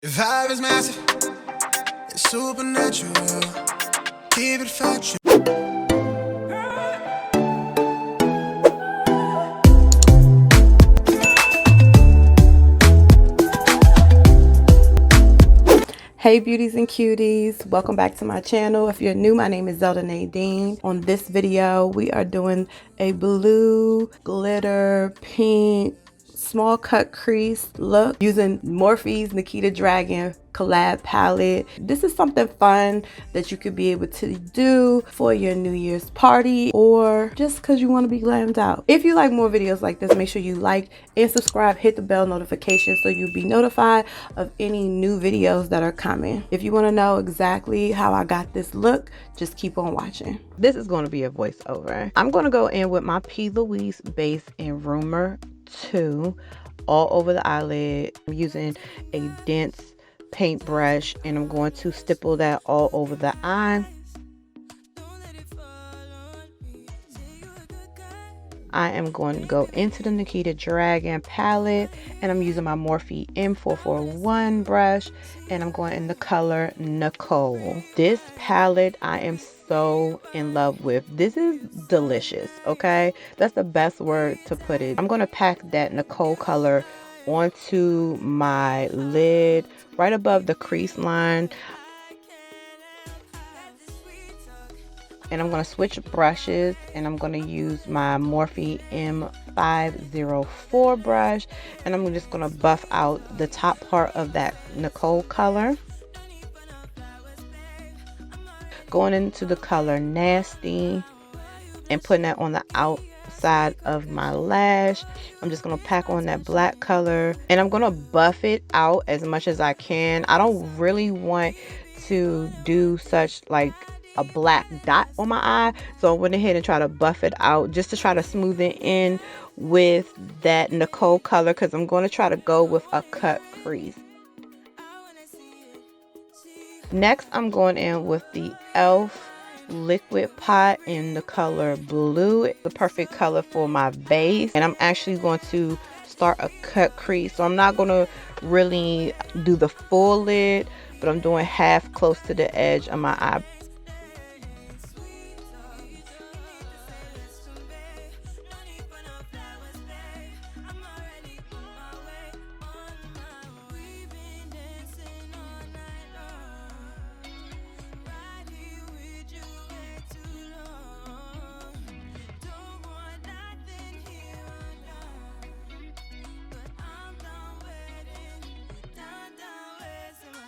The vibe is massive, it's supernatural. Keep it factual. Hey beauties and cuties, welcome back to my channel. If you're new, my name is Zelda Nadine. On this video, we are doing a blue, glitter, pink, small cut crease look using Morphe's Nikita Dragun collab palette. This is something fun that you could be able to do for your New Year's party or just because you want to be glammed out. If you like more videos like this, make sure you like and subscribe, hit the bell notification so you'll be notified of any new videos that are coming. If you want to know exactly how I got this look, just keep on watching. This is going to be a voiceover. I'm going to go in with my P. Louise base in Rumor 2 all over the eyelid. I'm using a dense paintbrush and I'm going to stipple that all over the eye. I am going to go into the Nikita Dragun palette and I'm using my Morphe M441 brush and I'm going in the color Nicole. This palette I am so in love with. This is delicious, okay? That's the best word to put it. I'm going to pack that Nicole color onto my lid right above the crease line. And I'm going to switch brushes and I'm going to use my Morphe M504 brush and I'm just going to buff out the top part of that Nicole color. Going into the color Nasty and putting that on the outside of my lash. I'm just going to pack on that black color and I'm going to buff it out as much as I can. I don't really want to do such like a black dot on my eye, so I went ahead and tried to buff it out just to try to smooth it in with that Nicole color because I'm going to try to go with a cut crease. Next I'm going in with the e.l.f. liquid pot in the color blue, the perfect color for my base, and I'm actually going to start a cut crease, so I'm not going to really do the full lid, but I'm doing half close to the edge of my eye.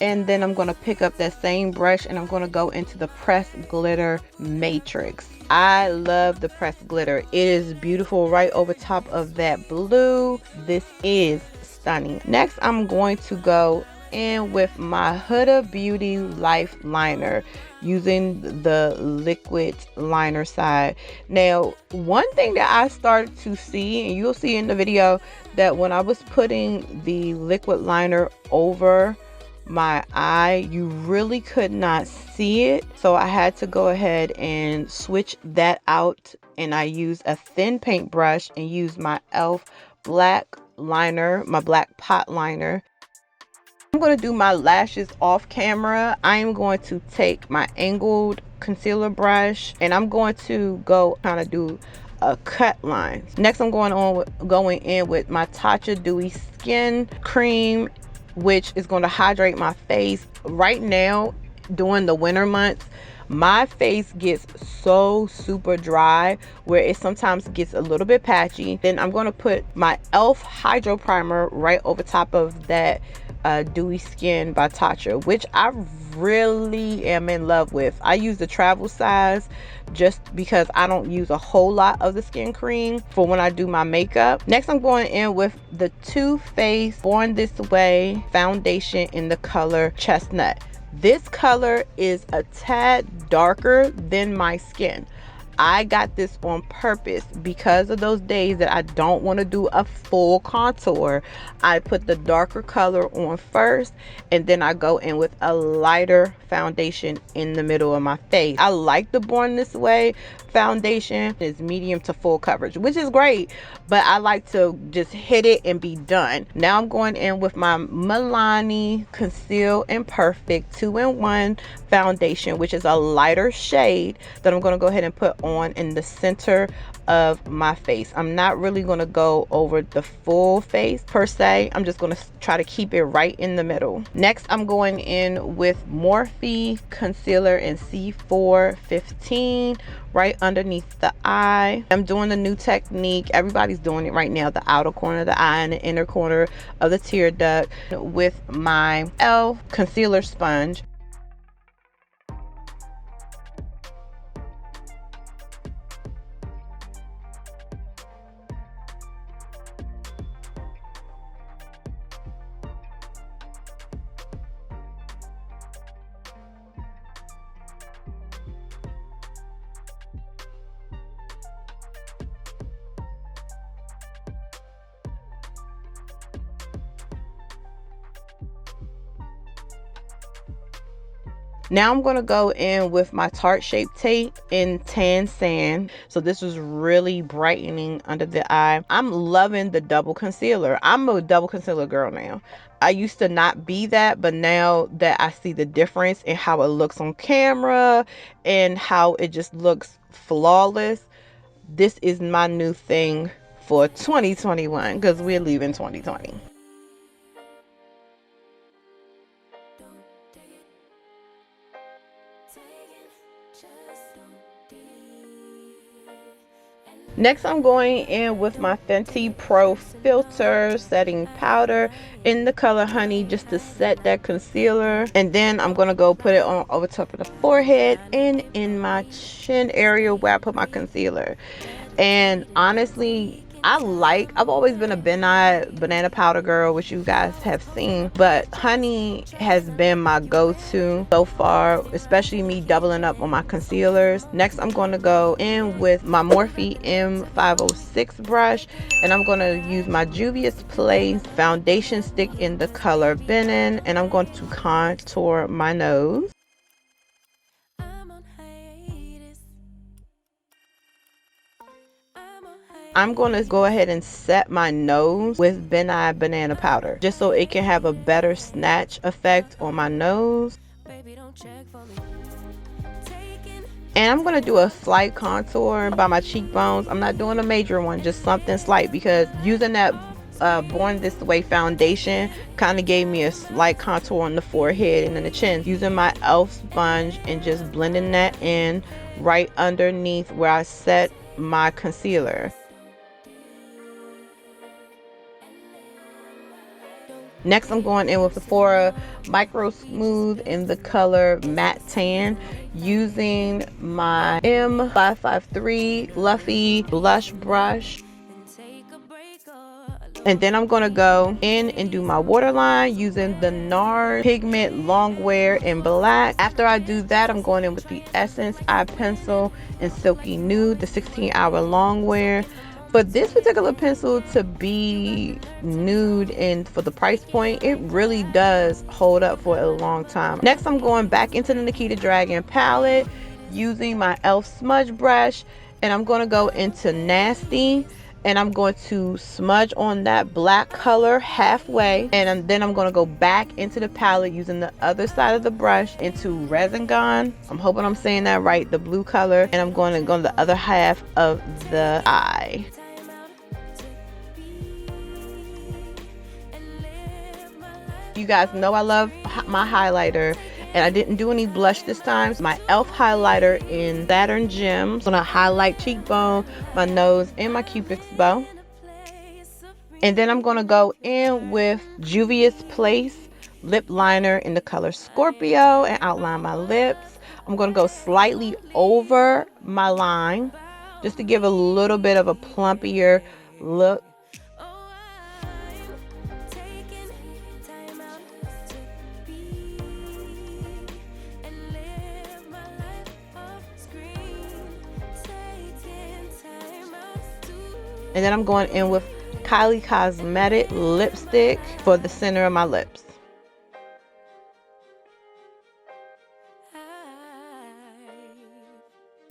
And then I'm going to pick up that same brush and I'm going to go into the pressed glitter matrix. I love the pressed glitter. It is beautiful right over top of that blue. This is stunning. Next, I'm going to go in with my Huda Beauty Life liner using the liquid liner side. Now, one thing that I started to see, and you'll see in the video, that when I was putting the liquid liner over my eye, you really could not see it, so I had to go ahead and switch that out, and I used a thin paintbrush and used my e.l.f. black liner, my black pot liner. I'm going to do my lashes off camera. I am going to take my angled concealer brush and I'm going to go kind of do a cut line. Next I'm going in with my Tarte Dewy skin cream, which is going to hydrate my face. Right now during the winter months, my face gets so super dry where it sometimes gets a little bit patchy. Then I'm going to put my e.l.f. hydro primer right over top of that Dewy Skin by Tarte, which I really am in love with. I use the travel size just because I don't use a whole lot of the skin cream for when I do my makeup. Next I'm going in with the Too Faced Born This Way foundation in the color Chestnut. This color is a tad darker than my skin. I got this on purpose because of those days that I don't want to do a full contour. I put the darker color on first, and then I go in with a lighter foundation in the middle of my face. I like the Born This Way foundation. It's medium to full coverage, which is great, but I like to just hit it and be done. Now I'm going in with my Milani Conceal and Perfect 2-in-1 foundation, which is a lighter shade that I'm going to go ahead and put on in the center of my face. I'm not really going to go over the full face per se. I'm just going to try to keep it right in the middle. Next, I'm going in with Morphe concealer in C415 right underneath the eye. I'm doing the new technique. Everybody's doing it right now. The outer corner of the eye and the inner corner of the tear duct with my e.l.f. concealer sponge. Now I'm going to go in with my Tarte Shape Tape in Tan Sand. So this is really brightening under the eye. I'm loving the double concealer. I'm a double concealer girl now. I used to not be that, but now that I see the difference in how it looks on camera and how it just looks flawless, this is my new thing for 2021 because we're leaving 2020. Next, I'm going in with my Fenty Pro Filter Setting Powder in the color Honey just to set that concealer. And then I'm going to go put it on over top of the forehead and in my chin area where I put my concealer. And honestly, I've always been a banana powder girl, which you guys have seen, but Honey has been my go-to so far, especially me doubling up on my concealers. Next, I'm going to go in with my Morphe M506 brush, and I'm going to use my Juvia's Place foundation stick in the color Benin, and I'm going to contour my nose. I'm going to go ahead and set my nose with Ben Nye banana powder just so it can have a better snatch effect on my nose. And I'm going to do a slight contour by my cheekbones. I'm not doing a major one, just something slight, because using that Born This Way foundation kind of gave me a slight contour on the forehead and then the chin. Using my e.l.f. sponge and just blending that in right underneath where I set my concealer. Next, I'm going in with the Sephora Micro Smooth in the color Matte Tan, using my M553 Fluffy Blush Brush. And then I'm going to go in and do my waterline using the NARS Pigment Longwear in black. After I do that, I'm going in with the Essence Eye Pencil in Silky Nude, the 16-hour longwear. For this particular pencil to be nude and for the price point, it really does hold up for a long time. Next, I'm going back into the Nikita Dragun palette using my e.l.f. smudge brush, and I'm going to go into Nasty, and I'm going to smudge on that black color halfway, and then I'm going to go back into the palette using the other side of the brush into Resin Gone. I'm hoping I'm saying that right, the blue color, and I'm going to go to the other half of the eye. You guys know I love my highlighter, and I didn't do any blush this time. My e.l.f. highlighter in Saturn Gems. I'm gonna highlight cheekbone, my nose, and my cupid's bow. And then I'm gonna go in with Juvia's Place lip liner in the color Scorpio and outline my lips. I'm gonna go slightly over my line just to give a little bit of a plumpier look. And then I'm going in with Kylie Cosmetic lipstick for the center of my lips.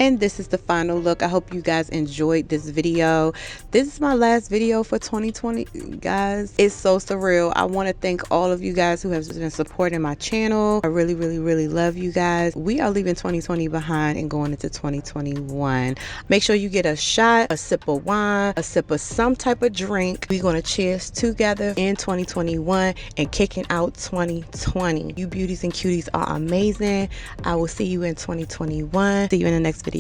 And this is the final look. I hope you guys enjoyed this video. This is my last video for 2020, guys. It's so surreal. I want to thank all of you guys who have been supporting my channel. I really, really, really love you guys. We are leaving 2020 behind and going into 2021. Make sure you get a shot, a sip of wine, a sip of some type of drink. We're going to cheers together in 2021 and kicking out 2020. You beauties and cuties are amazing. I will see you in 2021. See you in the next video.